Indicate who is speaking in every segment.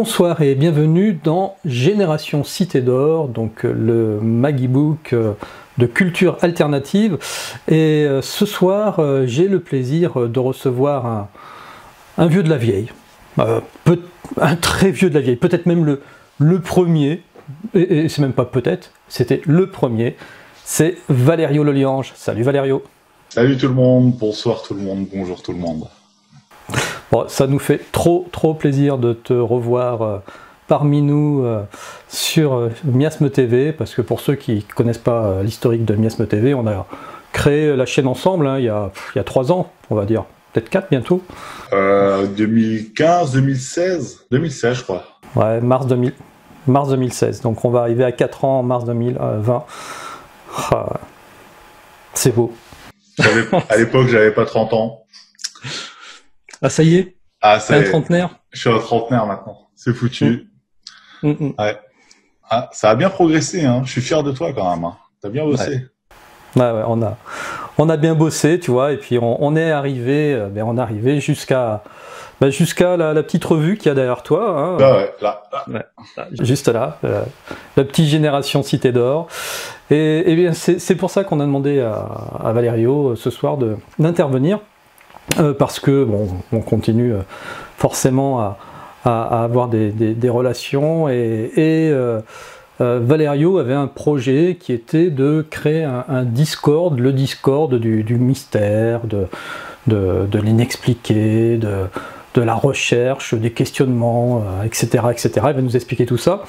Speaker 1: Bonsoir et bienvenue dans Génération Cité d'Or, donc le Magibook de culture alternative. Et ce soir, j'ai le plaisir de recevoir un vieux de la vieille, un très vieux de la vieille, peut-être même le premier, et c'est même pas peut-être, c'était le premier, c'est Valerio Loliange. Salut Valerio.
Speaker 2: Salut tout le monde, bonsoir tout le monde, bonjour tout le monde.
Speaker 1: Bon, ça nous fait trop plaisir de te revoir parmi nous sur Miasme TV, parce que pour ceux qui ne connaissent pas l'historique de Miasme TV, on a créé la chaîne ensemble il y a 3 ans, on va dire, peut-être 4 bientôt.
Speaker 2: 2015, 2016 je crois.
Speaker 1: Ouais, mars 2016, donc on va arriver à 4 ans en mars 2020. Ah, c'est beau.
Speaker 2: À l'époque, j'avais pas 30 ans.
Speaker 1: Ah, ça y est?
Speaker 2: Ah, ça y est.
Speaker 1: Un trentenaire?
Speaker 2: Je suis un trentenaire maintenant. C'est foutu. Ouais. Ah, ça a bien progressé, hein. Je suis fier de toi quand même. Hein. T'as bien bossé.
Speaker 1: Ouais, on a bien bossé, tu vois, et puis on est arrivé, jusqu'à la petite revue qu'il y a derrière toi. Hein.
Speaker 2: Ah ouais, là.
Speaker 1: Juste là, la petite Génération Cité d'Or. Et bien, c'est pour ça qu'on a demandé à Valerio ce soir d'intervenir. Parce que bon, on continue forcément à avoir des relations et Valerio avait un projet qui était de créer un Discord, le Discord du mystère, de l'inexpliqué, de la recherche, des questionnements, etc., etc. Il va nous expliquer tout ça.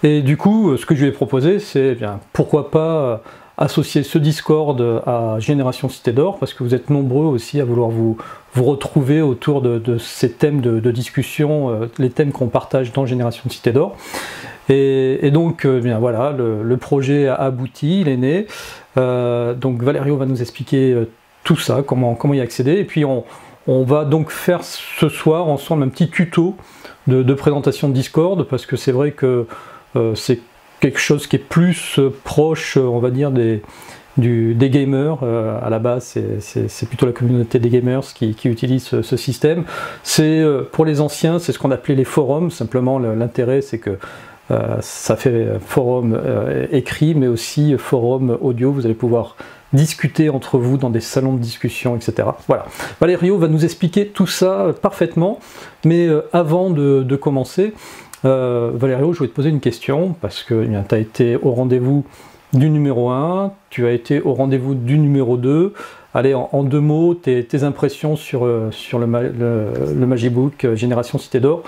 Speaker 1: Et du coup, ce que je lui ai proposé, c'est bien pourquoi pas associer ce Discord à Génération Cité d'Or, parce que vous êtes nombreux aussi à vouloir vous retrouver autour de ces thèmes de discussion, les thèmes qu'on partage dans Génération Cité d'Or. Et donc, bien voilà, le projet a abouti, il est né. Donc Valerio va nous expliquer tout ça, comment y accéder. Et puis on va donc faire ce soir ensemble un petit tuto de présentation de Discord, parce que c'est vrai que c'est quelque chose qui est plus proche, on va dire, des gamers. À la base, c'est plutôt la communauté des gamers qui utilise ce système. C'est pour les anciens, c'est ce qu'on appelait les forums. Simplement, l'intérêt, c'est que ça fait forum écrit, mais aussi forum audio. Vous allez pouvoir discuter entre vous dans des salons de discussion, etc. Voilà. Valerio va nous expliquer tout ça parfaitement, mais avant de commencer, Valerio, je voulais te poser une question, parce que tu as été au rendez-vous du numéro 1, tu as été au rendez-vous du numéro 2. Allez, en 2 mots, tes impressions sur le Magibook Génération Cité d'Or.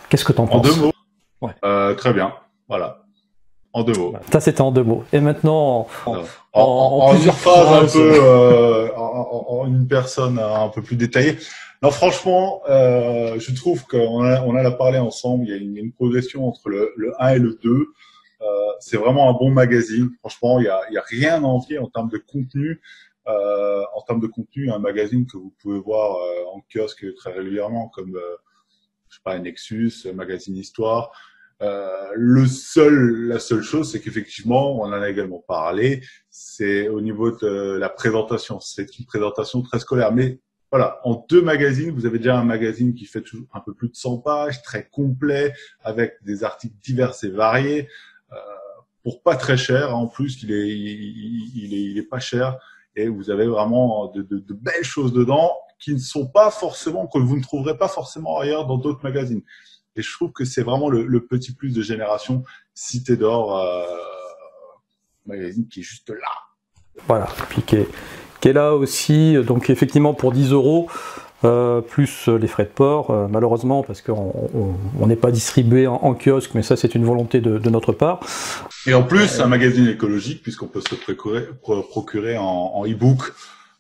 Speaker 1: Qu'est-ce que tu en penses?
Speaker 2: En 2 mots.
Speaker 1: Ouais.
Speaker 2: Très bien, voilà. En 2 mots.
Speaker 1: Ça, c'était en 2 mots. Et maintenant,
Speaker 2: en plusieurs phrases, un peu, en une personne un peu plus détaillée. Non, franchement, je trouve qu'on a parlé ensemble. Il y a une progression entre le 1 et le 2. C'est vraiment un bon magazine. Franchement, il y a rien à envier en termes de contenu. Un magazine que vous pouvez voir en kiosque très régulièrement, comme je sais pas, Nexus, Magazine Histoire. La seule chose, c'est qu'effectivement, on en a également parlé, c'est au niveau de la présentation. C'est une présentation très scolaire, mais voilà, en 2 magazines, vous avez déjà un magazine qui fait toujours un peu plus de 100 pages, très complet, avec des articles divers et variés, pour pas très cher. En plus, il est pas cher, et vous avez vraiment de belles choses dedans qui ne sont pas forcément, que vous ne trouverez pas forcément ailleurs dans d'autres magazines. Et je trouve que c'est vraiment le petit plus de Génération Cité d'Or, magazine qui est juste là.
Speaker 1: Voilà, puis qui est là aussi, donc effectivement pour 10 €, plus les frais de port, malheureusement, parce qu'on n'est pas distribué en kiosque, mais ça c'est une volonté de notre part.
Speaker 2: Et en plus, un magazine écologique, puisqu'on peut se procurer en e-book,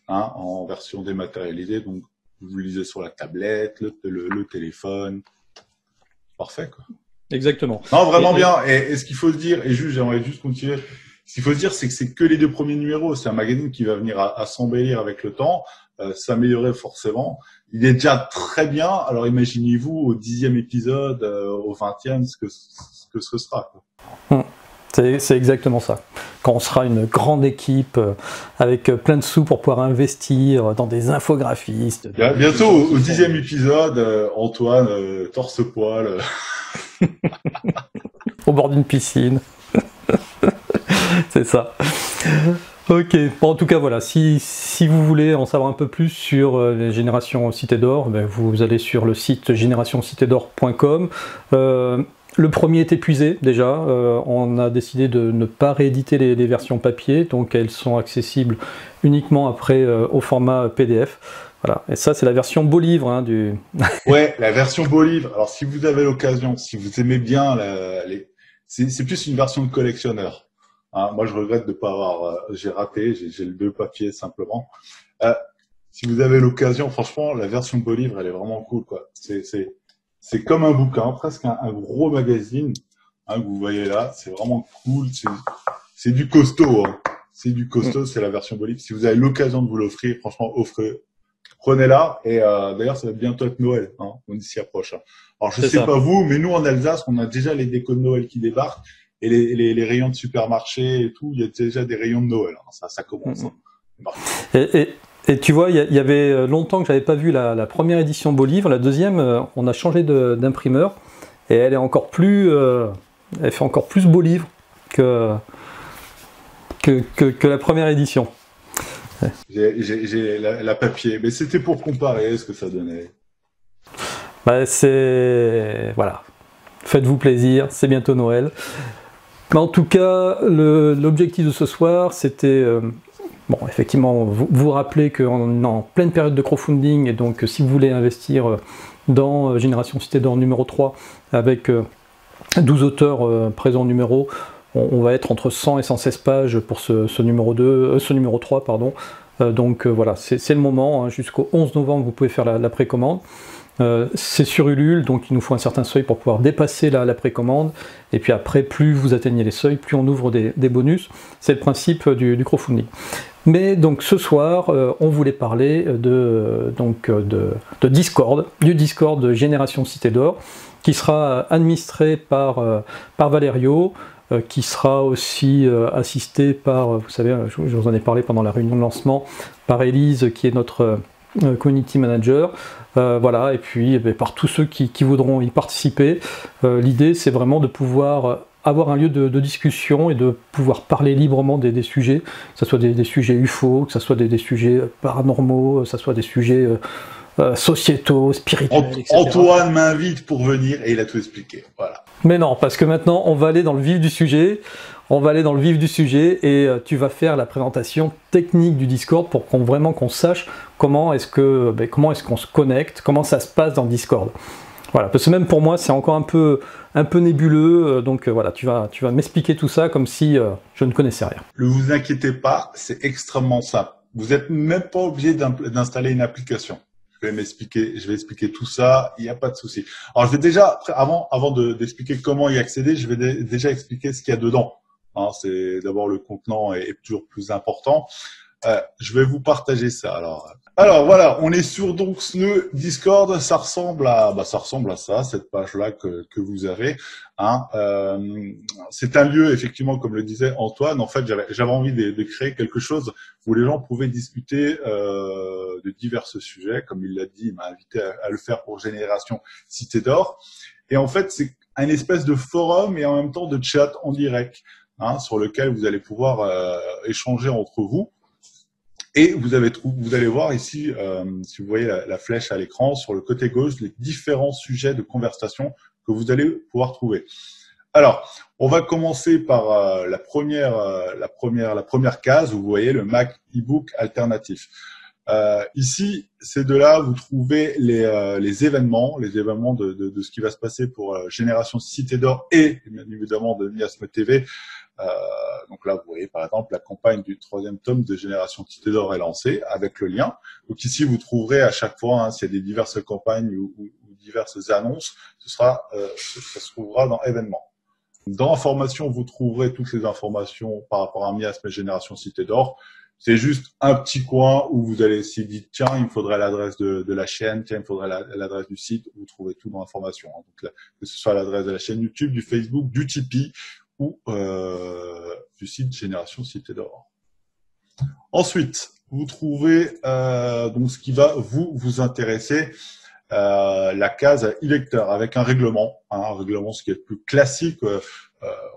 Speaker 2: hein, en version dématérialisée, donc vous le lisez sur la tablette, le téléphone. Parfait, quoi.
Speaker 1: Exactement.
Speaker 2: Non, vraiment bien. Et ce qu'il faut se dire, j'aimerais juste continuer. Ce qu'il faut se dire, c'est que c'est que les 2 premiers numéros. C'est un magazine qui va venir à s'embellir avec le temps, s'améliorer forcément. Il est déjà très bien. Alors imaginez-vous au 10e épisode, au 20e, ce que ce sera, quoi.
Speaker 1: C'est exactement ça. Quand on sera une grande équipe avec plein de sous pour pouvoir investir dans des infographistes.
Speaker 2: Bientôt, au 10e épisode, Antoine, torse-poil.
Speaker 1: Au bord d'une piscine. C'est ça. Ok, bon, en tout cas voilà, si vous voulez en savoir un peu plus sur les générations Cité d'Or, ben, vous allez sur le site générationcitédor.com. Le premier est épuisé déjà, on a décidé de ne pas rééditer les versions papier, donc elles sont accessibles uniquement après au format PDF. Voilà, et ça c'est la version beau livre hein, du...
Speaker 2: Ouais, la version beau livre. Alors si vous avez l'occasion, si vous aimez bien c'est plus une version de collectionneur. Hein, moi je regrette de pas avoir, j'ai raté, j'ai le deux papiers simplement. Euh, Si vous avez l'occasion, franchement, la version beau livre, elle est vraiment cool, quoi. C'est comme un bouquin, presque un gros magazine, hein, que vous voyez là. C'est vraiment cool. C'est du costaud, hein. C'est du costaud, c'est la version beau livre. Si vous avez l'occasion de vous l'offrir, franchement, prenez-la. Et d'ailleurs, ça va bientôt être Noël, hein. On s'y approche. Hein. Alors, je sais pas vous, mais nous en Alsace, on a déjà les décos de Noël qui débarquent et les rayons de supermarché et tout. Il y a déjà des rayons de Noël. Hein. Ça commence. Hein.
Speaker 1: Et tu vois, il y avait longtemps que j'avais pas vu la première édition beau livre. La deuxième, on a changé d'imprimeur et elle est encore plus, elle fait encore plus beau livre que la première édition.
Speaker 2: J'ai la papier, mais c'était pour comparer ce que ça donnait.
Speaker 1: Bah, voilà. Faites-vous plaisir, c'est bientôt Noël. Mais en tout cas, l'objectif de ce soir, c'était bon, effectivement, vous rappelez qu'on est en pleine période de crowdfunding et donc si vous voulez investir dans Génération Cité d'Or numéro 3 avec 12 auteurs présents au numéro, on va être entre 100 et 116 pages pour ce numéro 3, pardon. Donc voilà, c'est le moment, hein, jusqu'au 11 novembre vous pouvez faire la précommande. C'est sur Ulule, donc il nous faut un certain seuil pour pouvoir dépasser la précommande, et puis après, plus vous atteignez les seuils, plus on ouvre des bonus. C'est le principe du crowdfunding. Mais donc ce soir, on voulait parler de Discord, du Discord de Génération Cité d'Or, qui sera administré par Valerio, qui sera aussi assisté par, vous savez, je vous en ai parlé pendant la réunion de lancement, par Élise, qui est notre community manager, voilà, et puis par tous ceux qui voudront y participer. L'idée, c'est vraiment de pouvoir avoir un lieu de discussion et de pouvoir parler librement des sujets, que ce soit des sujets UFO, que ce soit des sujets paranormaux, que ce soit des sujets sociétaux, spirituels, etc.
Speaker 2: Antoine m'invite pour venir et il a tout expliqué. Voilà.
Speaker 1: Mais non, parce que maintenant, on va aller dans le vif du sujet. On va aller dans le vif du sujet et tu vas faire la présentation technique du Discord pour qu'on sache comment est-ce qu'on se connecte, comment ça se passe dans Discord. Voilà, parce que même pour moi, c'est encore un peu nébuleux, donc voilà, tu vas m'expliquer tout ça comme si je ne connaissais rien.
Speaker 2: Ne vous inquiétez pas, c'est extrêmement simple. Vous n'êtes même pas obligé d'installer une application. Je vais expliquer tout ça, il n'y a pas de souci. Alors, je vais déjà, avant d'expliquer comment y accéder, je vais déjà expliquer ce qu'il y a dedans. Hein, c'est d'abord le contenant est toujours plus important. Je vais vous partager ça. Alors voilà, on est sur donc ce Discord. Ça ressemble à ça, cette page-là que vous avez. Hein. C'est un lieu, effectivement, comme le disait Antoine. En fait, j'avais envie de créer quelque chose où les gens pouvaient discuter de divers sujets. Comme il l'a dit, il m'a invité à le faire pour Génération Cité d'Or. Et en fait, c'est un espèce de forum et en même temps de chat en direct. Hein, sur lequel vous allez pouvoir échanger entre vous. Et vous allez voir ici, si vous voyez la flèche à l'écran, sur le côté gauche, les différents sujets de conversation que vous allez pouvoir trouver. Alors, on va commencer par la première case où vous voyez le Mac e-book alternatif. Ici, c'est de là vous trouvez les événements de ce qui va se passer pour Génération Cité d'Or et bien évidemment de Miasme TV. Donc là, vous voyez par exemple la campagne du 3e tome de Génération Cité d'Or est lancée avec le lien. Donc ici, vous trouverez à chaque fois, hein, s'il y a des diverses campagnes ou diverses annonces, ça se trouvera dans événements. Dans information, vous trouverez toutes les informations par rapport à Miasme et Génération Cité d'Or. C'est juste un petit coin où vous allez essayer de dire, tiens, il me faudrait l'adresse de la chaîne, tiens, il me faudrait l'adresse du site. Vous trouvez tout dans l'information. Hein. Donc là, que ce soit l'adresse de la chaîne YouTube, du Facebook, du Tipeee ou du site Génération Cité d'Or. Ensuite, vous trouvez donc ce qui va vous intéresser. la case e-lecteur avec un règlement, un règlement ce qui est le plus classique.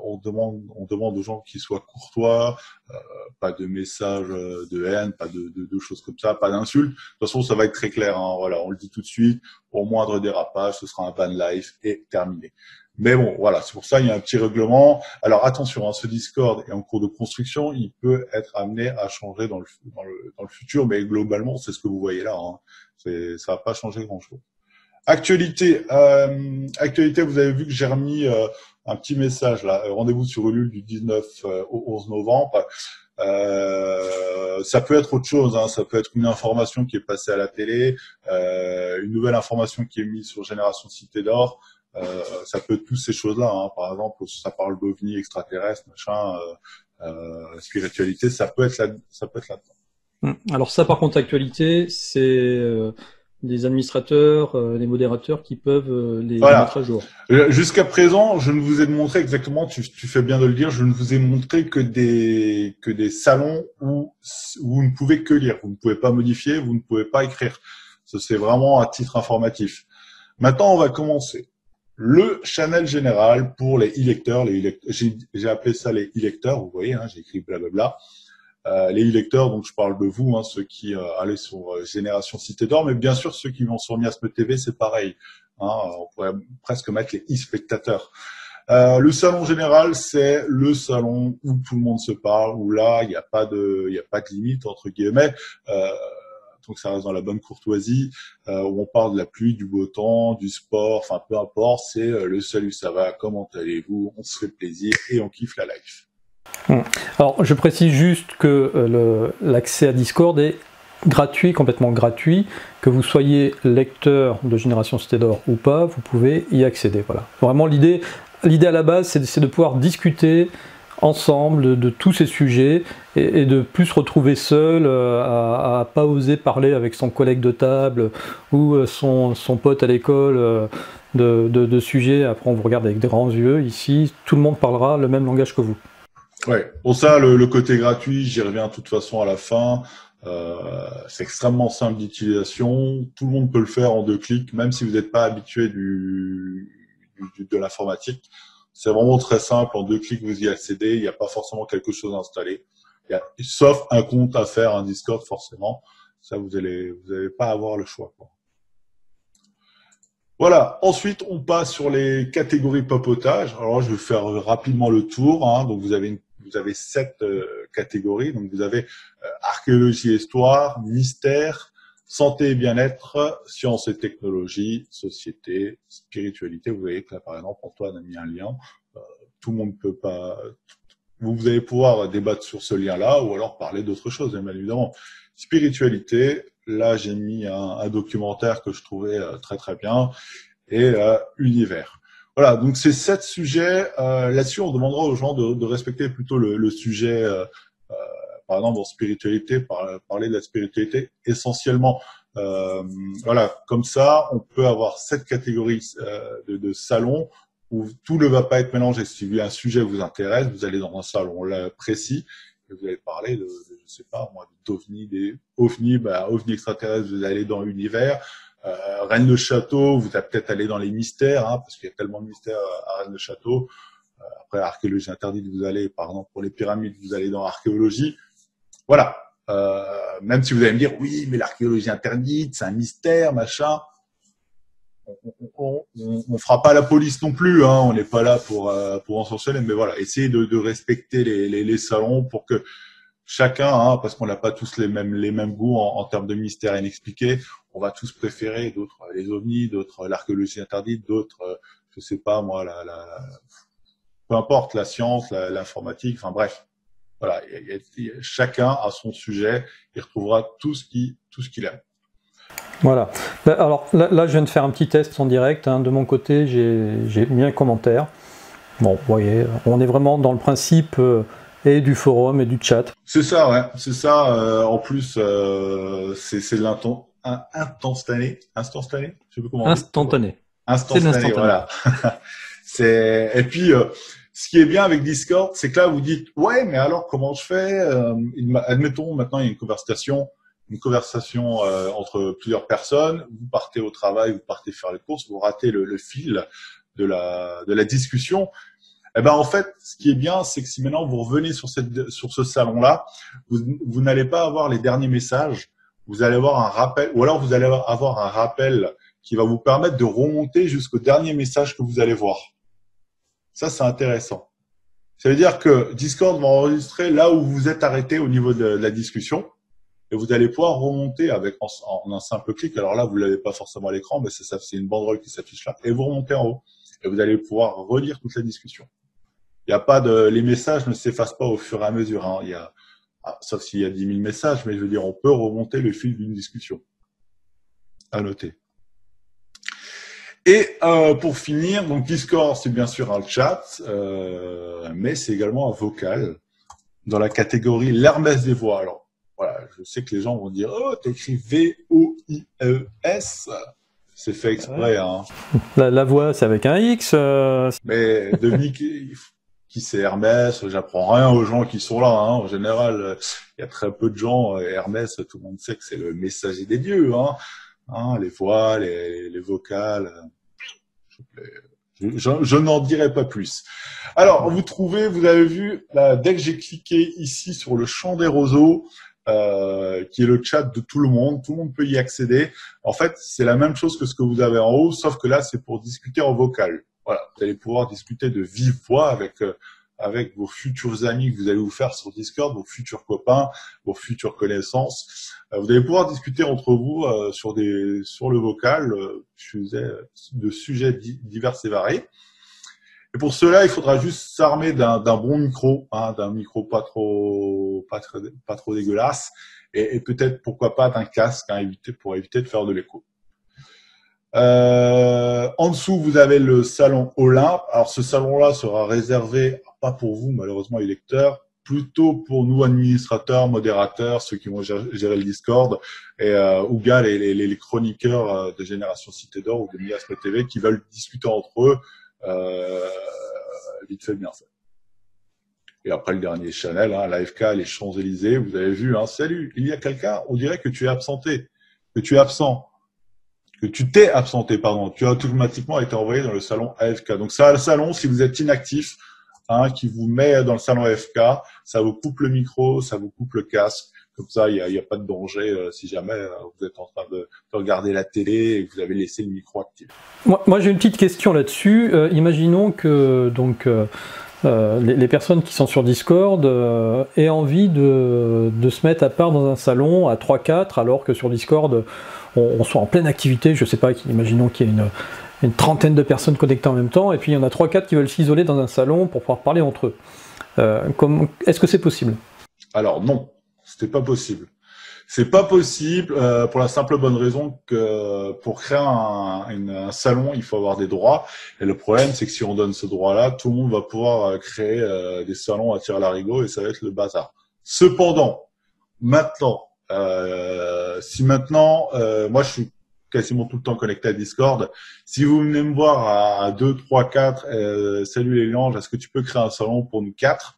Speaker 2: On demande aux gens qu'ils soient courtois, pas de messages de haine, pas de choses comme ça, pas d'insultes. De toute façon, ça va être très clair. Hein, voilà, on le dit tout de suite. Au moindre dérapage, ce sera un ban live et terminé. Mais bon, voilà, c'est pour ça il y a un petit règlement. Alors attention, hein, ce Discord est en cours de construction, il peut être amené à changer dans le futur, mais globalement, c'est ce que vous voyez là. Hein. Ça va pas changer grand-chose. Actualité, vous avez vu que j'ai remis un petit message là. Rendez-vous sur Ulule du 19 au 11 novembre. Ça peut être autre chose, hein. Ça peut être une information qui est passée à la télé, une nouvelle information qui est mise sur Génération Cité d'Or. Ça peut être toutes ces choses-là. Hein. Par exemple, ça parle d'ovnis extraterrestres, machin, spiritualité. Ça peut être là-dedans.
Speaker 1: Alors ça, par contre, actualité, c'est des administrateurs, des modérateurs qui peuvent les mettre à jour.
Speaker 2: Jusqu'à présent, je ne vous ai montré exactement, tu fais bien de le dire, je ne vous ai montré que des salons où vous ne pouvez que lire. Vous ne pouvez pas modifier, vous ne pouvez pas écrire. Ça, c'est vraiment à titre informatif. Maintenant, on va commencer. Le channel général pour les e-lecteurs. J'ai appelé ça les e-lecteurs, vous voyez, hein, j'ai écrit blablabla. Les e-lecteurs, donc je parle de vous, hein, ceux qui allaient sur Génération Cité d'Or, mais bien sûr ceux qui vont sur Miasme TV, c'est pareil. Hein, on pourrait presque mettre les e-spectateurs. Le salon général, c'est le salon où tout le monde se parle, où là il n'y a pas de limite entre guillemets. Donc ça reste dans la bonne courtoisie, où on parle de la pluie, du beau temps, du sport, enfin peu importe, c'est le salut, ça va, comment allez-vous, on se fait plaisir et on kiffe la life.
Speaker 1: Alors je précise juste que l'accès à Discord est gratuit, complètement gratuit, que vous soyez lecteur de Génération Cité d'Or ou pas, vous pouvez y accéder. Voilà. Vraiment l'idée à la base, c'est de pouvoir discuter ensemble de tous ces sujets et de plus se retrouver seul à pas oser parler avec son collègue de table ou son pote à l'école de sujets. Après on vous regarde avec des grands yeux. Ici tout le monde parlera le même langage que vous.
Speaker 2: Ouais, pour ça le côté gratuit, j'y reviens de toute façon à la fin. C'est extrêmement simple d'utilisation, tout le monde peut le faire en 2 clics, même si vous n'êtes pas habitué de l'informatique. C'est vraiment très simple, en 2 clics vous y accédez, il n'y a pas forcément quelque chose à installer, sauf un compte à faire, un Discord forcément, ça vous allez pas avoir le choix, quoi. Voilà, ensuite on passe sur les catégories papotage. Alors je vais faire rapidement le tour, hein. Donc vous avez 7 catégories, donc vous avez archéologie et histoire, mystère, santé et bien-être, sciences et technologie, société, spiritualité. Vous voyez que là, par exemple, Antoine a mis un lien. Tout le monde peut pas. Vous allez pouvoir débattre sur ce lien-là ou alors parler d'autre chose, bien évidemment. Spiritualité, là, j'ai mis un documentaire que je trouvais très très bien et univers. Voilà, donc ces 7 sujets. Là-dessus, on demandera aux gens de respecter plutôt le sujet. Par exemple, en spiritualité, parler de la spiritualité essentiellement. Voilà, comme ça, on peut avoir 7 catégories de salons où tout ne va pas être mélangé. Si un sujet vous intéresse, vous allez dans un salon là, précis et vous allez parler de je sais pas moi, d'OVNI, OVNI extraterrestres, vous allez dans l'univers. Rennes le Château, vous allez peut-être aller dans les mystères, hein, parce qu'il y a tellement de mystères à Rennes le Château. Après, archéologie interdite, vous allez, par exemple, pour les pyramides, vous allez dans archéologie. Voilà. Même si vous allez me dire, oui, mais l'archéologie interdite, c'est un mystère, machin. On fera pas la police non plus, hein. On n'est pas là pour en sorceler, mais voilà, essayez de respecter les salons pour que chacun, hein, parce qu'on n'a pas tous les mêmes goûts en termes de mystères inexpliqués. On va tous préférer d'autres les ovnis, d'autres l'archéologie interdite, d'autres, je sais pas moi, peu importe, la science, l'informatique, enfin bref. Voilà, chacun a son sujet, il retrouvera tout ce qu'il aime.
Speaker 1: Voilà. Alors là, je viens de faire un petit test en direct. Hein. De mon côté, j'ai mis un commentaire. Bon, vous voyez, on est vraiment dans le principe et du forum et du chat.
Speaker 2: C'est ça, ouais. C'est ça. En plus, c'est instantané. Instantané. Je sais plus comment.
Speaker 1: Instantané.
Speaker 2: Instantané. Voilà. Et puis. Ce qui est bien avec Discord, c'est que là, vous dites, ouais, mais alors, comment je fais? Admettons, maintenant, il y a une conversation, une conversation entre plusieurs personnes, vous partez au travail, vous partez faire les courses, vous ratez le fil de la discussion. Eh ben en fait, ce qui est bien, c'est que si maintenant vous revenez sur ce salon-là, vous n'allez pas avoir les derniers messages, vous allez avoir un rappel, ou alors vous allez avoir un rappel qui va vous permettre de remonter jusqu'au dernier message que vous allez voir. Ça, c'est intéressant. Ça veut dire que Discord va enregistrer là où vous êtes arrêté au niveau de la discussion, et vous allez pouvoir remonter en un simple clic. Alors là, vous l'avez pas forcément à l'écran, mais c'est une banderole qui s'affiche là, et vous remontez en haut, et vous allez pouvoir relire toute la discussion. Il y a pas les messages ne s'effacent pas au fur et à mesure, hein. Sauf s'il y a 10 000 messages, mais je veux dire, on peut remonter le fil d'une discussion. À noter. Et pour finir, donc Discord, c'est bien sûr un chat, mais c'est également un vocal dans la catégorie l'Hermès des voix. Alors voilà, je sais que les gens vont dire, oh, t'écris V-O-I-E-S. C'est fait exprès, hein.
Speaker 1: La voix, c'est avec un X.
Speaker 2: Mais Dominique, qui c'est Hermès, j'apprends rien aux gens qui sont là, hein. En général, il y a très peu de gens. Hermès, tout le monde sait que c'est le messager des dieux, hein. Les voix, les vocales. Je n'en dirai pas plus. Alors, vous avez vu, là, dès que j'ai cliqué ici sur le champ des roseaux, qui est le chat de tout le monde peut y accéder. En fait, c'est la même chose que ce que vous avez en haut, sauf que là, c'est pour discuter en vocal. Voilà, vous allez pouvoir discuter de vive voix avec vos futurs amis que vous allez vous faire sur Discord, vos futurs copains, vos futures connaissances. Vous allez pouvoir discuter entre vous sur le vocal de sujets divers et variés. Et pour cela, il faudra juste s'armer d'un bon micro, hein, d'un micro pas trop dégueulasse, et peut-être pourquoi pas d'un casque, hein, pour éviter de faire de l'écho. En dessous, vous avez le salon Olympe. Alors, ce salon-là sera réservé, pas pour vous, malheureusement, les lecteurs, plutôt pour nous, administrateurs, modérateurs, ceux qui vont gérer le Discord, ou bien les chroniqueurs de Génération Cité d'Or ou de Miasme TV qui veulent discuter entre eux, vite fait, bien fait. Et après, le dernier channel, hein, l'AFK, les Champs-Élysées, vous avez vu, hein, salut, il y a quelqu'un, on dirait que tu es absenté, que tu es absent. Que tu t'es absenté, pardon, tu as automatiquement été envoyé dans le salon AFK. Donc ça, le salon, si vous êtes inactif, hein, qui vous met dans le salon AFK, ça vous coupe le micro, ça vous coupe le casque. Comme ça, il y a pas de danger si jamais vous êtes en train de regarder la télé et que vous avez laissé le micro actif.
Speaker 1: Moi j'ai une petite question là-dessus. Imaginons que les personnes qui sont sur Discord aient envie de se mettre à part dans un salon à 3-4, alors que sur Discord, on soit en pleine activité, je sais pas, imaginons qu'il y ait une trentaine de personnes connectées en même temps, et puis il y en a 3-4 qui veulent s'isoler dans un salon pour pouvoir parler entre eux. Est-ce que c'est possible?
Speaker 2: Alors non, c'était pas possible. C'est pas possible pour la simple bonne raison que pour créer un salon, il faut avoir des droits. Et le problème, c'est que si on donne ce droit-là, tout le monde va pouvoir créer des salons à tire-larigot et ça va être le bazar. Cependant, maintenant, si maintenant, moi je suis quasiment tout le temps connecté à Discord, si vous venez me voir à 2, 3, 4, salut les langes, est-ce que tu peux créer un salon pour nous 4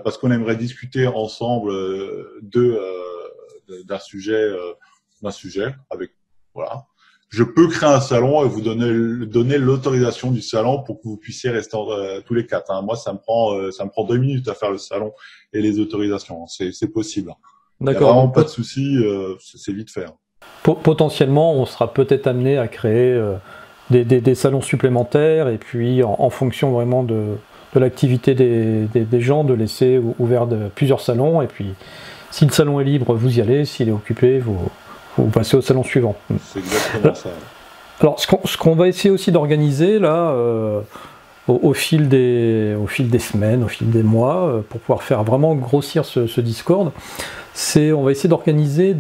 Speaker 2: parce qu'on aimerait discuter ensemble d'un sujet avec, voilà. Je peux créer un salon et vous donner l'autorisation du salon pour que vous puissiez rester tous les 4. Hein. Moi, ça me prend 2 minutes à faire le salon et les autorisations. C'est possible. D'accord. Il n'y a vraiment pas de souci, c'est vite fait.
Speaker 1: Potentiellement, on sera peut-être amené à créer des salons supplémentaires et puis en fonction vraiment de l'activité des gens, de laisser ouvert plusieurs salons et puis si le salon est libre, vous y allez, s'il est occupé, vous passez au salon suivant.
Speaker 2: C'est exactement ça.
Speaker 1: Alors, ce qu'on va essayer aussi d'organiser là, au fil des semaines, au fil des mois, pour pouvoir faire vraiment grossir ce Discord, on va essayer d'organiser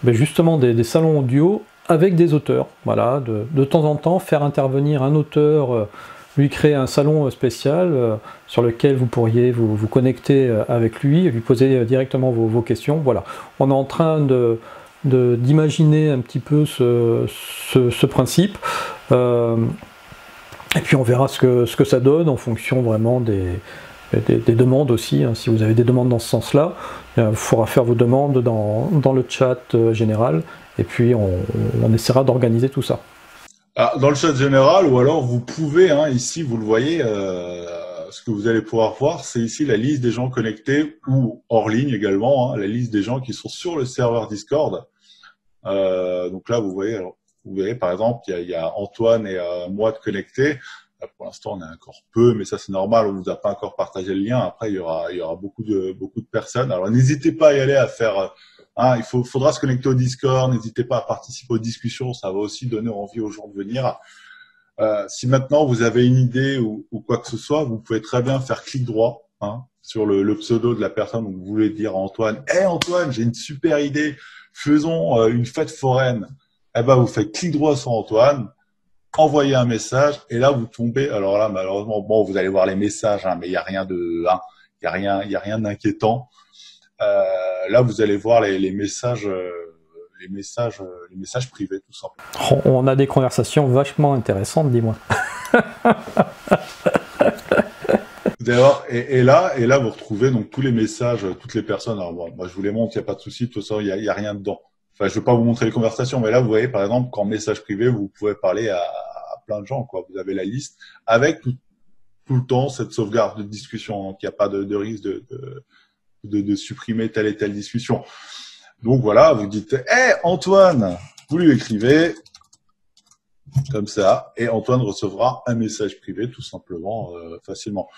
Speaker 1: justement des salons audio avec des auteurs. Voilà, de temps en temps, faire intervenir un auteur, lui créer un salon spécial sur lequel vous pourriez vous connecter avec lui et lui poser directement vos questions. Voilà, on est en train d'imaginer un petit peu ce principe. Et puis on verra ce que ça donne en fonction vraiment des demandes aussi, hein. Si vous avez des demandes dans ce sens-là, il faudra faire vos demandes dans le chat général, et puis on essaiera d'organiser tout ça.
Speaker 2: Dans le chat général, ou alors vous pouvez, hein, ici vous le voyez, ce que vous allez pouvoir voir, c'est ici la liste des gens connectés, ou hors ligne également, hein, la liste des gens qui sont sur le serveur Discord. Donc là, vous voyez par exemple, il y a Antoine et moi de connectés. Pour l'instant, on est encore peu, mais ça c'est normal. On vous a pas encore partagé le lien. Après, il y aura beaucoup de personnes. Alors, n'hésitez pas à y aller, à faire. Hein, faudra se connecter au Discord. N'hésitez pas à participer aux discussions. Ça va aussi donner envie aux gens de venir. Si maintenant vous avez une idée ou quoi que ce soit, vous pouvez très bien faire clic droit, hein, sur le pseudo de la personne où vous voulez dire à Antoine. Hey Antoine, j'ai une super idée. Faisons une fête foraine. Eh ben, vous faites clic droit sur Antoine. Envoyer un message et là vous tombez. Alors là, malheureusement, bon, vous allez voir les messages, hein, mais il y a rien de, hein, il y a rien d'inquiétant. Là, vous allez voir les messages privés, tout simplement.
Speaker 1: On a des conversations vachement intéressantes, dis-moi.
Speaker 2: D'ailleurs, et là, vous retrouvez donc tous les messages, toutes les personnes. Alors bon, moi, je vous les montre, il n'y a pas de souci. De toute façon, il y a rien dedans. Enfin, je ne vais pas vous montrer les conversations, mais là, vous voyez, par exemple, qu'en message privé, vous pouvez parler à plein de gens, quoi. Vous avez la liste avec tout le temps cette sauvegarde de discussion. Donc, il n'y a pas de risque de supprimer telle et telle discussion. Donc, voilà, vous dites, hey, Antoine, vous lui écrivez comme ça, et Antoine recevra un message privé, tout simplement, facilement.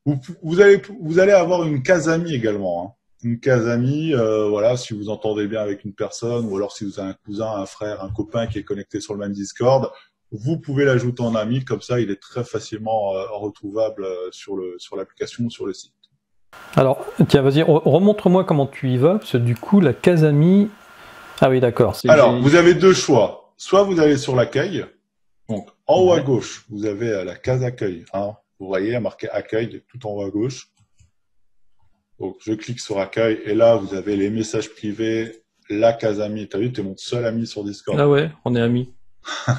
Speaker 2: Vous allez avoir une case amie également, hein. Une case amie, voilà, si vous entendez bien avec une personne, ou alors si vous avez un cousin, un frère, un copain qui est connecté sur le même Discord, vous pouvez l'ajouter en ami, comme ça il est très facilement retrouvable sur l'application ou sur le site.
Speaker 1: Alors, tiens, vas-y, remontre-moi comment tu y vas, parce que du coup, la case amie... Ah oui, d'accord.
Speaker 2: Alors, vous avez deux choix. Soit vous allez sur l'accueil, donc en haut à gauche, vous avez la case accueil, hein. Vous voyez, marqué accueil tout en haut à gauche. Donc, je clique sur accueil et là, vous avez les messages privés, la case amis. T'as vu, t'es mon seul ami sur Discord.
Speaker 1: Ah ouais, on est amis.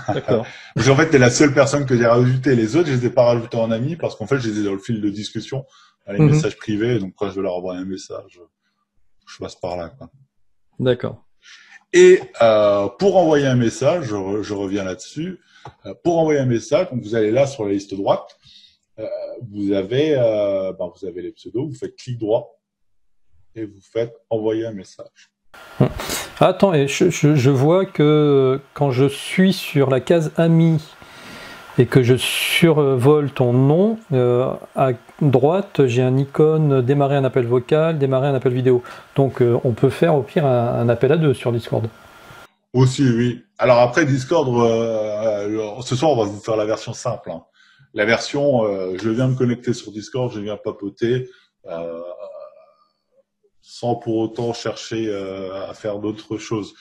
Speaker 1: D'accord.
Speaker 2: Parce qu'en fait, t'es la seule personne que j'ai rajoutée. Les autres, je les ai pas rajoutés en amis parce qu'en fait, je les ai dans le fil de discussion, dans les messages privés. Donc, quand je veux leur envoyer un message, je passe par là, quoi.
Speaker 1: D'accord.
Speaker 2: Et pour envoyer un message, je reviens là-dessus. Pour envoyer un message, donc vous allez là sur la liste droite. Vous avez les pseudos, vous faites clic droit et vous faites envoyer un message.
Speaker 1: Attends, et je vois que quand je suis sur la case amis et que je survole ton nom, à droite j'ai un icône démarrer un appel vocal, démarrer un appel vidéo. Donc on peut faire au pire un appel à deux sur Discord.
Speaker 2: Aussi, oui. Alors après Discord, ce soir on va vous faire la version simple, hein. La version, je viens me connecter sur Discord, je viens papoter, sans pour autant chercher à faire d'autres choses.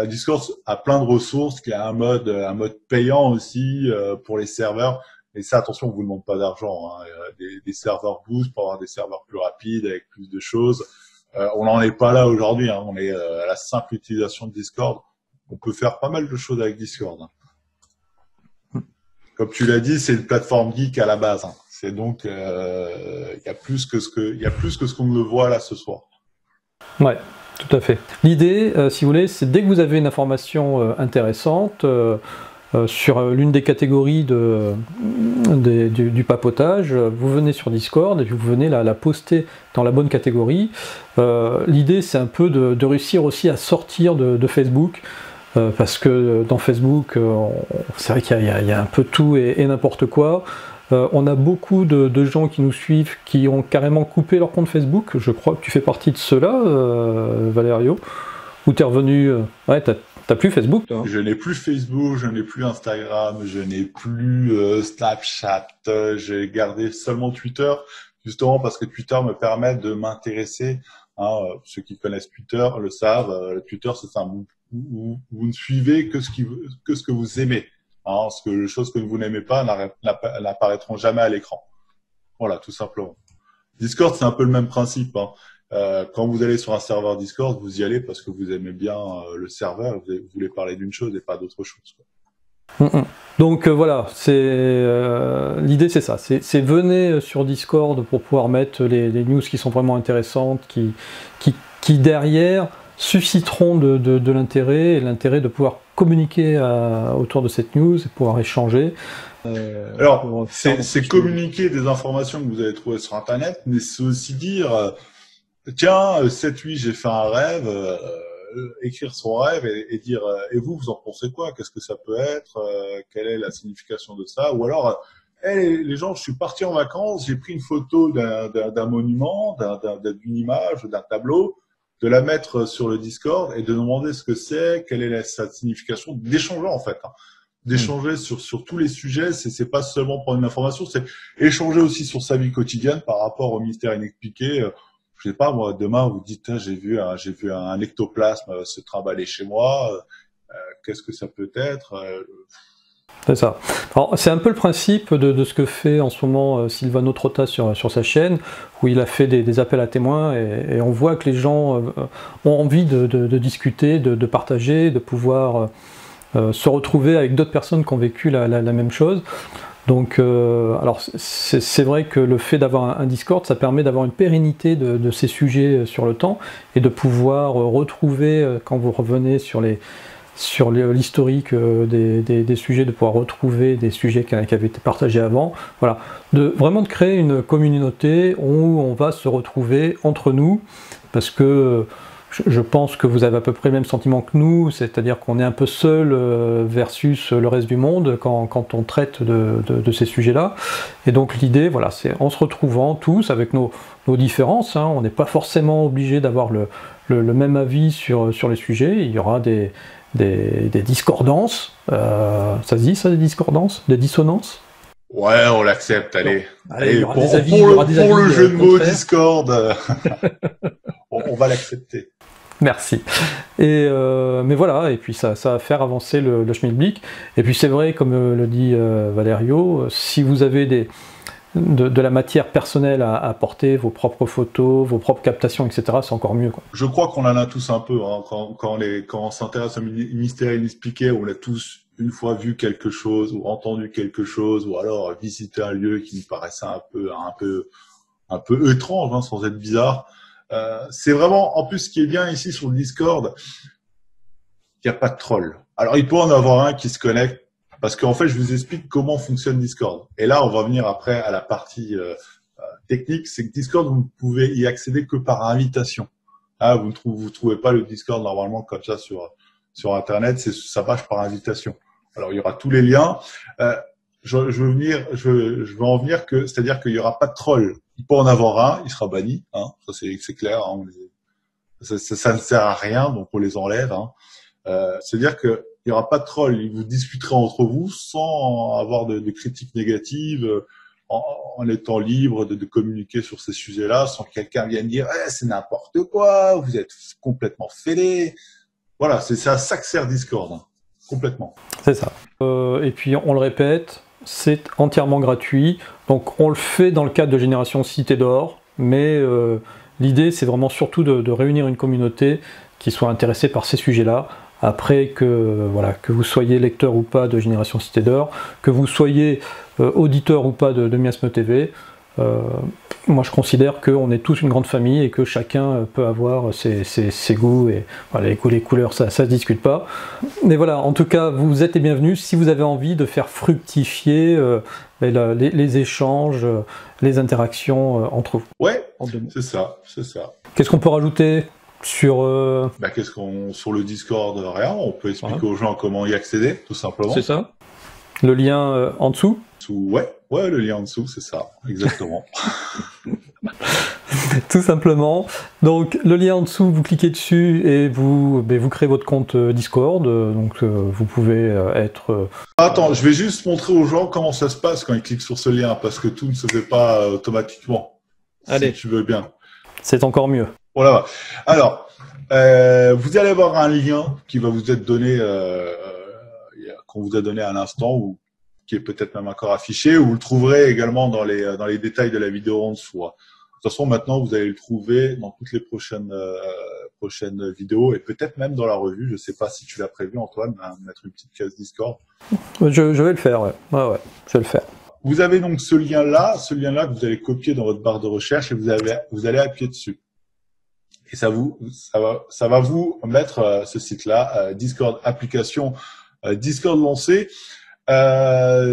Speaker 2: Discord a plein de ressources, qui a un mode payant aussi pour les serveurs. Et ça, attention, on vous demande pas d'argent, hein. Des serveurs boost pour avoir des serveurs plus rapides avec plus de choses. On n'en est pas là aujourd'hui, hein. On est à la simple utilisation de Discord. On peut faire pas mal de choses avec Discord, hein. Comme tu l'as dit, c'est une plateforme geek à la base, hein. C'est donc il y a plus que ce qu'on ne voit là ce soir.
Speaker 1: Ouais, tout à fait. L'idée, si vous voulez, c'est dès que vous avez une information intéressante sur l'une des catégories du papotage, vous venez sur Discord et vous venez la poster dans la bonne catégorie. L'idée, c'est un peu de réussir aussi à sortir de Facebook. Parce que dans Facebook, c'est vrai qu'il y a un peu tout et n'importe quoi. On a beaucoup de gens qui nous suivent qui ont carrément coupé leur compte Facebook. Je crois que tu fais partie de ceux-là, Valerio. Ou t'es revenu... ouais, t'as plus Facebook, toi, hein?
Speaker 2: Je n'ai plus Facebook, je n'ai plus Instagram, je n'ai plus Snapchat. J'ai gardé seulement Twitter, justement parce que Twitter me permet de m'intéresser. Hein, ceux qui connaissent Twitter le savent. Twitter, c'est un où vous ne suivez que ce que vous aimez. Hein, les choses que vous n'aimez pas n'apparaîtront jamais à l'écran. Voilà, tout simplement. Discord, c'est un peu le même principe, hein. Quand vous allez sur un serveur Discord, vous y allez parce que vous aimez bien le serveur, vous voulez parler d'une chose et pas d'autre chose, quoi.
Speaker 1: Donc voilà, l'idée c'est ça, c'est venez sur Discord pour pouvoir mettre les news qui sont vraiment intéressantes, qui derrière susciteront de l'intérêt, et l'intérêt de pouvoir communiquer autour de cette news et pouvoir échanger.
Speaker 2: Alors, c'est communiquer des informations que vous avez trouvées sur Internet, mais c'est aussi dire, tiens, cette nuit j'ai fait un rêve, écrire son rêve et dire, et vous en pensez quoi? Qu'est-ce que ça peut être? Quelle est la signification de ça? Ou alors, hey, les gens, je suis parti en vacances, j'ai pris une photo d'un monument, d'une image, d'un tableau, de la mettre sur le Discord et de demander ce que c'est, quelle est sa signification, d'échanger en fait. D'échanger sur tous les sujets, c'est pas seulement prendre une information, c'est échanger aussi sur sa vie quotidienne par rapport au mystère inexpliqué. Je sais pas, moi, demain, vous dites, j'ai vu un ectoplasme se trimballer chez moi, qu'est-ce que ça peut être?
Speaker 1: C'est ça. Alors, c'est un peu le principe de ce que fait en ce moment Silvano Trotta sur sa chaîne, où il a fait des appels à témoins, et on voit que les gens ont envie de discuter, de partager, de pouvoir se retrouver avec d'autres personnes qui ont vécu la même chose. Donc, alors c'est vrai que le fait d'avoir un Discord, ça permet d'avoir une pérennité de ces sujets sur le temps, et de pouvoir retrouver, quand vous revenez sur l'historique des sujets, de pouvoir retrouver des sujets qui avaient été partagés avant, voilà, vraiment de créer une communauté où on va se retrouver entre nous, parce que je pense que vous avez à peu près le même sentiment que nous, c'est-à-dire qu'on est un peu seul versus le reste du monde quand on traite de ces sujets-là. Et donc l'idée, voilà, c'est en se retrouvant tous avec nos différences, hein, on n'est pas forcément obligé d'avoir le même avis sur les sujets, il y aura des discordances, ça se dit ça, des discordances, des dissonances?
Speaker 2: Ouais, on l'accepte, allez.
Speaker 1: Allez,
Speaker 2: pour le jeu de mots Discord, on va l'accepter.
Speaker 1: Merci. Mais voilà, et puis ça va faire avancer le schmilblick. Et puis c'est vrai, comme le dit Valerio, si vous avez de la matière personnelle à apporter, vos propres photos, vos propres captations, etc., c'est encore mieux, quoi.
Speaker 2: Je crois qu'on en a tous un peu, hein, quand on s'intéresse à un mystère inexpliqué, on a tous une fois vu quelque chose, ou entendu quelque chose, ou alors visité un lieu qui nous paraissait un peu étrange, hein, sans être bizarre. C'est vraiment, en plus, ce qui est bien ici sur le Discord, il n'y a pas de troll. Alors, il peut en avoir un qui se connecte, parce qu'en fait, je vous explique comment fonctionne Discord. Et là, on va venir après à la partie technique, c'est que Discord, vous ne pouvez y accéder que par invitation. Ah, vous trouvez pas le Discord normalement comme ça sur Internet, ça marche par invitation. Alors, il y aura tous les liens. Je veux en venir c'est-à-dire qu'il y aura pas de troll. Il peut en avoir un, il sera banni, hein. Ça c'est clair, hein. Ça ne sert à rien, donc on les enlève, hein. C'est-à-dire que il y aura pas de troll. Vous discuterez entre vous sans avoir de critiques négatives, en étant libre de communiquer sur ces sujets-là, sans que quelqu'un vienne dire c'est n'importe quoi, vous êtes complètement fêlés. Voilà, c'est à ça que sert Discord, hein. Complètement.
Speaker 1: C'est ça. Et puis on le répète, c'est entièrement gratuit. Donc on le fait dans le cadre de Génération Cité d'Or, mais l'idée c'est vraiment surtout de réunir une communauté qui soit intéressée par ces sujets-là. Après que vous soyez lecteur ou pas de Génération Cité d'Or, que vous soyez auditeur ou pas de Miasme TV, moi je considère qu'on est tous une grande famille et que chacun peut avoir ses goûts, et voilà, les goûts, les couleurs, ça se discute pas. Mais voilà, en tout cas, vous êtes les bienvenus si vous avez envie de faire fructifier les échanges, les interactions entre vous.
Speaker 2: Ouais, c'est ça.
Speaker 1: Qu'est-ce qu'on peut rajouter sur
Speaker 2: sur le Discord, rien. On peut expliquer aux gens comment y accéder, tout simplement.
Speaker 1: C'est ça. Le lien en dessous.
Speaker 2: Ouais, le lien en dessous, c'est ça, exactement.
Speaker 1: Tout simplement. Donc le lien en dessous, vous cliquez dessus et vous créez votre compte Discord. Donc vous pouvez être.
Speaker 2: Attends, je vais juste montrer aux gens comment ça se passe quand ils cliquent sur ce lien, parce que tout ne se fait pas automatiquement.
Speaker 1: Allez,
Speaker 2: si tu veux bien.
Speaker 1: C'est encore mieux.
Speaker 2: Voilà. Alors, vous allez avoir un lien qui va vous être donné, qu'on vous a donné à l'instant, ou qui est peut-être même encore affiché, ou vous le trouverez également dans les détails de la vidéo en dessous. toute façon, maintenant, vous allez le trouver dans toutes les prochaines vidéos et peut-être même dans la revue. Je sais pas si tu l'as prévu, Antoine, mettre une petite case Discord.
Speaker 1: Je vais le faire, ouais. Ouais, je vais le faire.
Speaker 2: Vous avez donc ce lien-là que vous allez copier dans votre barre de recherche et vous allez appuyer dessus. Et ça va vous mettre ce site-là, Discord application, Discord lancé.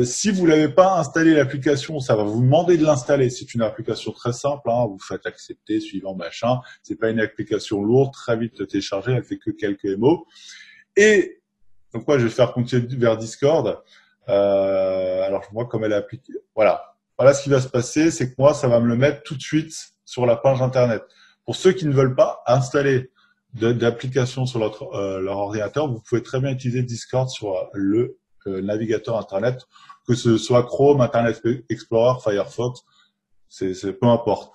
Speaker 2: Si vous n'avez pas installé l'application, ça va vous demander de l'installer. C'est une application très simple, hein, vous faites accepter, suivant, machin. C'est pas une application lourde, très vite téléchargée, elle fait que quelques mots. Et donc moi, je vais faire continuer vers Discord. Alors moi, comme elle est appliquée, voilà ce qui va se passer, c'est que moi, ça va me le mettre tout de suite sur la page internet. Pour ceux qui ne veulent pas installer d'application sur leur ordinateur, vous pouvez très bien utiliser Discord sur le navigateur internet, que ce soit Chrome, Internet Explorer, Firefox, c'est peu importe.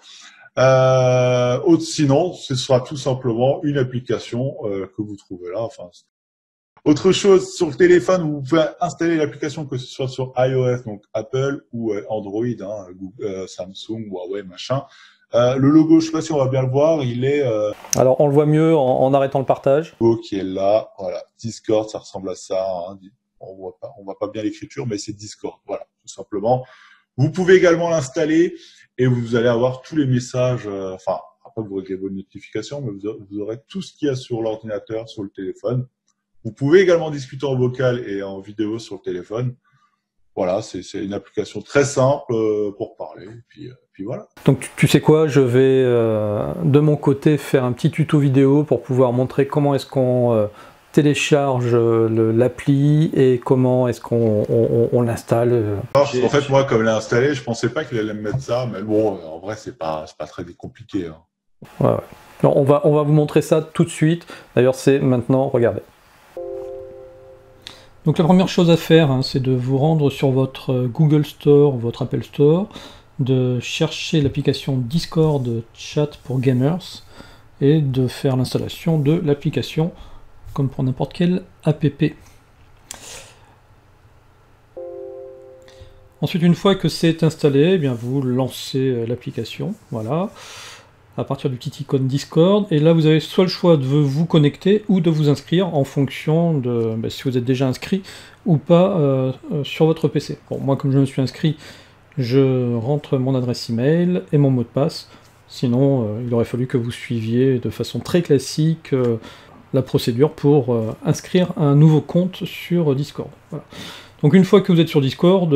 Speaker 2: Sinon, ce sera tout simplement une application que vous trouvez là. Enfin, autre chose, sur le téléphone, vous pouvez installer l'application que ce soit sur iOS, donc Apple ou Android, hein, Google, Samsung, Huawei, machin. Le logo, je sais pas si on va bien le voir, il est...
Speaker 1: Alors, on le voit mieux en arrêtant le partage.
Speaker 2: Qui est là, voilà. Discord, ça ressemble à ça, hein. On voit pas bien l'écriture, mais c'est Discord, voilà, tout simplement. Vous pouvez également l'installer et vous allez avoir tous les messages, enfin, après vous réglez vos notifications, mais vous aurez tout ce qu'il y a sur l'ordinateur, sur le téléphone. Vous pouvez également discuter en vocal et en vidéo sur le téléphone. Voilà, c'est une application très simple pour parler, et puis voilà.
Speaker 1: Donc tu sais quoi, je vais de mon côté faire un petit tuto vidéo pour pouvoir montrer comment est-ce qu'on télécharge l'appli et comment est-ce qu'on l'installe.
Speaker 2: En fait, moi, comme je l'ai installé, je pensais pas qu'il allait me mettre ça, mais bon, en vrai, c'est pas très compliqué. Hein.
Speaker 1: Ouais. Alors, on va vous montrer ça tout de suite. D'ailleurs, c'est maintenant, regardez. Donc la première chose à faire, hein, c'est de vous rendre sur votre Google Store ou votre Apple Store, de chercher l'application Discord Chat pour Gamers et de faire l'installation de l'application comme pour n'importe quelle app. Ensuite, une fois que c'est installé, eh bien, vous lancez l'application, voilà, à partir du petit icône Discord, et là vous avez soit le choix de vous connecter ou de vous inscrire en fonction de si vous êtes déjà inscrit ou pas sur votre PC. Bon, moi comme je me suis inscrit, je rentre mon adresse email et mon mot de passe, sinon il aurait fallu que vous suiviez de façon très classique la procédure pour inscrire un nouveau compte sur Discord. Voilà. Donc une fois que vous êtes sur Discord,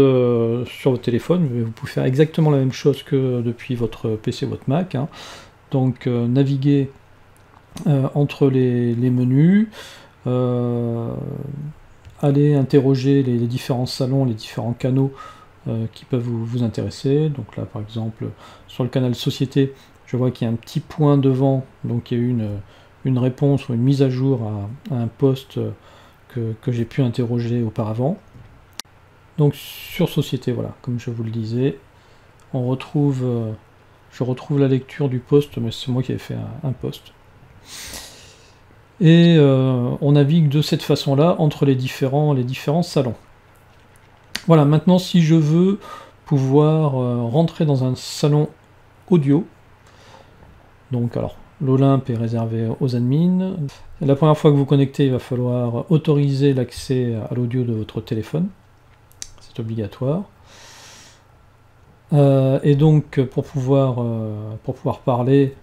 Speaker 1: sur votre téléphone, vous pouvez faire exactement la même chose que depuis votre PC ou votre Mac, hein. Donc naviguer entre les menus, aller interroger les différents salons, les différents canaux qui peuvent vous intéresser. Donc là par exemple sur le canal Société, je vois qu'il y a un petit point devant, donc il y a eu une réponse ou une mise à jour à un post que j'ai pu interroger auparavant. Donc sur Société, voilà, comme je vous le disais, je retrouve la lecture du post, mais c'est moi qui ai fait un post. Et on navigue de cette façon-là entre les différents salons. Voilà, maintenant si je veux pouvoir rentrer dans un salon audio, donc alors l'Olympe est réservé aux admins. La première fois que vous connectez, il va falloir autoriser l'accès à l'audio de votre téléphone. C'est obligatoire. Et donc pour pouvoir parler,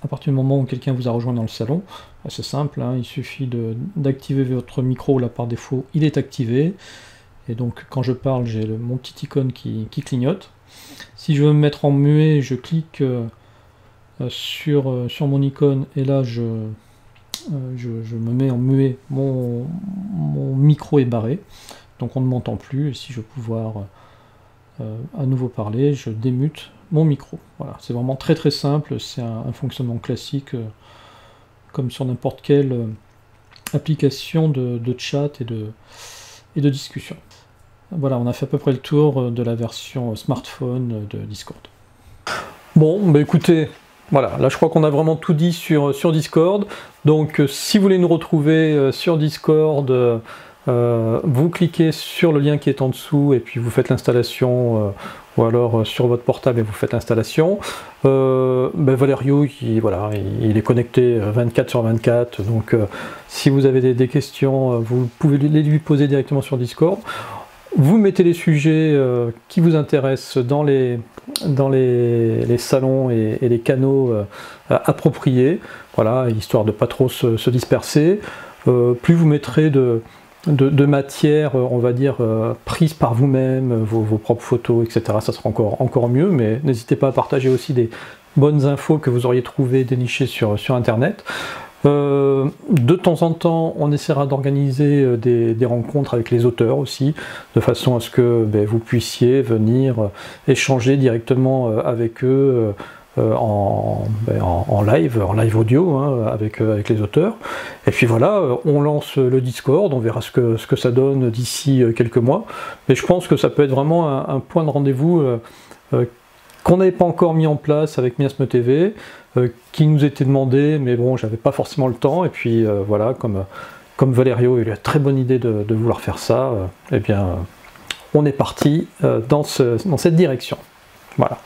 Speaker 1: à partir du moment où quelqu'un vous a rejoint dans le salon, c'est simple, hein, il suffit d'activer votre micro, là par défaut il est activé, et donc quand je parle j'ai mon petit icône qui clignote. Si je veux me mettre en muet, je clique sur mon icône, et là je me mets en muet, mon micro est barré, donc on ne m'entend plus, et si je veux pouvoir à nouveau parler, je démute mon micro. Voilà, c'est vraiment très très simple, c'est un fonctionnement classique comme sur n'importe quelle application de chat et de discussion. Voilà, on a fait à peu près le tour de la version smartphone de Discord. Bon, bah écoutez, voilà, là je crois qu'on a vraiment tout dit sur Discord. Donc si vous voulez nous retrouver sur Discord, vous cliquez sur le lien qui est en dessous et puis vous faites l'installation, ou alors sur votre portable et vous faites l'installation. Valerio, il est connecté 24/24, donc si vous avez des questions, vous pouvez les lui poser directement sur Discord. Vous mettez les sujets qui vous intéressent dans les salons et les canaux appropriés, voilà, histoire de pas trop se disperser. Plus vous mettrez de matière, on va dire, prise par vous-même, vos propres photos, etc., ça sera encore mieux, mais n'hésitez pas à partager aussi des bonnes infos que vous auriez trouvées dénichées sur Internet. De temps en temps, on essaiera d'organiser des rencontres avec les auteurs aussi, de façon à ce que vous puissiez venir échanger directement avec eux en live audio, hein, avec les auteurs. Et puis voilà, on lance le Discord, on verra ce que ça donne d'ici quelques mois. Mais je pense que ça peut être vraiment un point de rendez-vous qu'on n'avait pas encore mis en place avec Miasme TV, qui nous était demandé, mais bon, j'avais pas forcément le temps, et puis voilà, comme Valerio a eu la très bonne idée de vouloir faire ça, eh bien, on est parti dans cette direction. Voilà.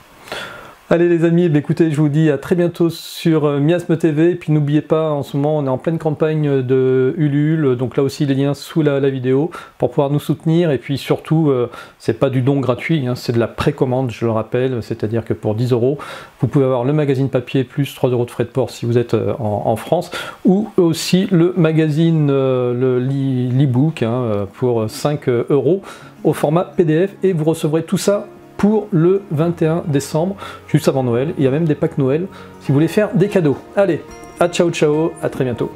Speaker 1: Allez les amis, écoutez, je vous dis à très bientôt sur Miasme TV, et puis n'oubliez pas, en ce moment on est en pleine campagne de Ulule, donc là aussi les liens sous la vidéo pour pouvoir nous soutenir, et puis surtout, c'est pas du don gratuit, hein, c'est de la précommande, je le rappelle, c'est-à-dire que pour 10 €, vous pouvez avoir le magazine papier plus 3 € de frais de port si vous êtes en France, ou aussi le magazine, l'e-book, hein, pour 5 € au format PDF, et vous recevrez tout ça pour le 21 décembre, juste avant Noël. Il y a même des packs Noël, si vous voulez faire des cadeaux. Allez, à ciao, à très bientôt.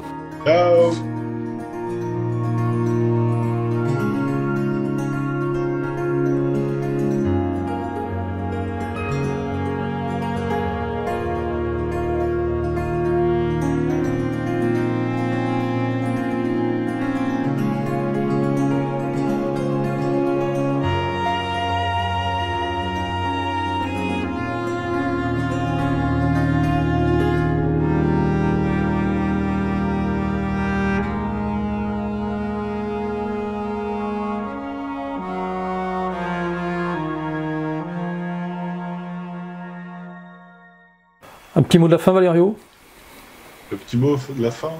Speaker 2: Ciao.
Speaker 1: Un petit mot de la fin, Valerio?
Speaker 2: Le petit mot de la fin,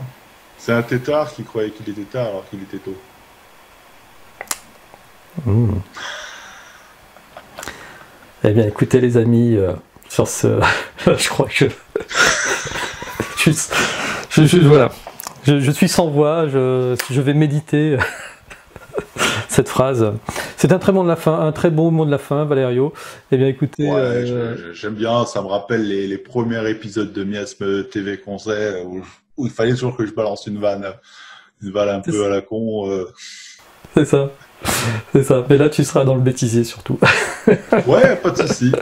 Speaker 2: c'est un tétard qui croyait qu'il était tard alors qu'il était tôt.
Speaker 1: Eh bien, écoutez les amis, sur ce... je crois que voilà. Je suis sans voix, je vais méditer cette phrase. C'est un très bon de la fin, un très beau mot de la fin, Valerio. Eh bien, écoutez,
Speaker 2: ouais, j'aime bien. Ça me rappelle les premiers épisodes de Miasme TV qu'on faisait où il fallait toujours que je balance une vanne un peu à la con.
Speaker 1: C'est ça, c'est ça. Mais là, tu seras dans le bêtisier surtout.
Speaker 2: Ouais, pas de souci.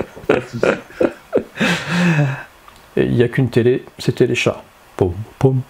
Speaker 2: Et
Speaker 1: il n'y a qu'une télé, c'était les chats. Pom, pom.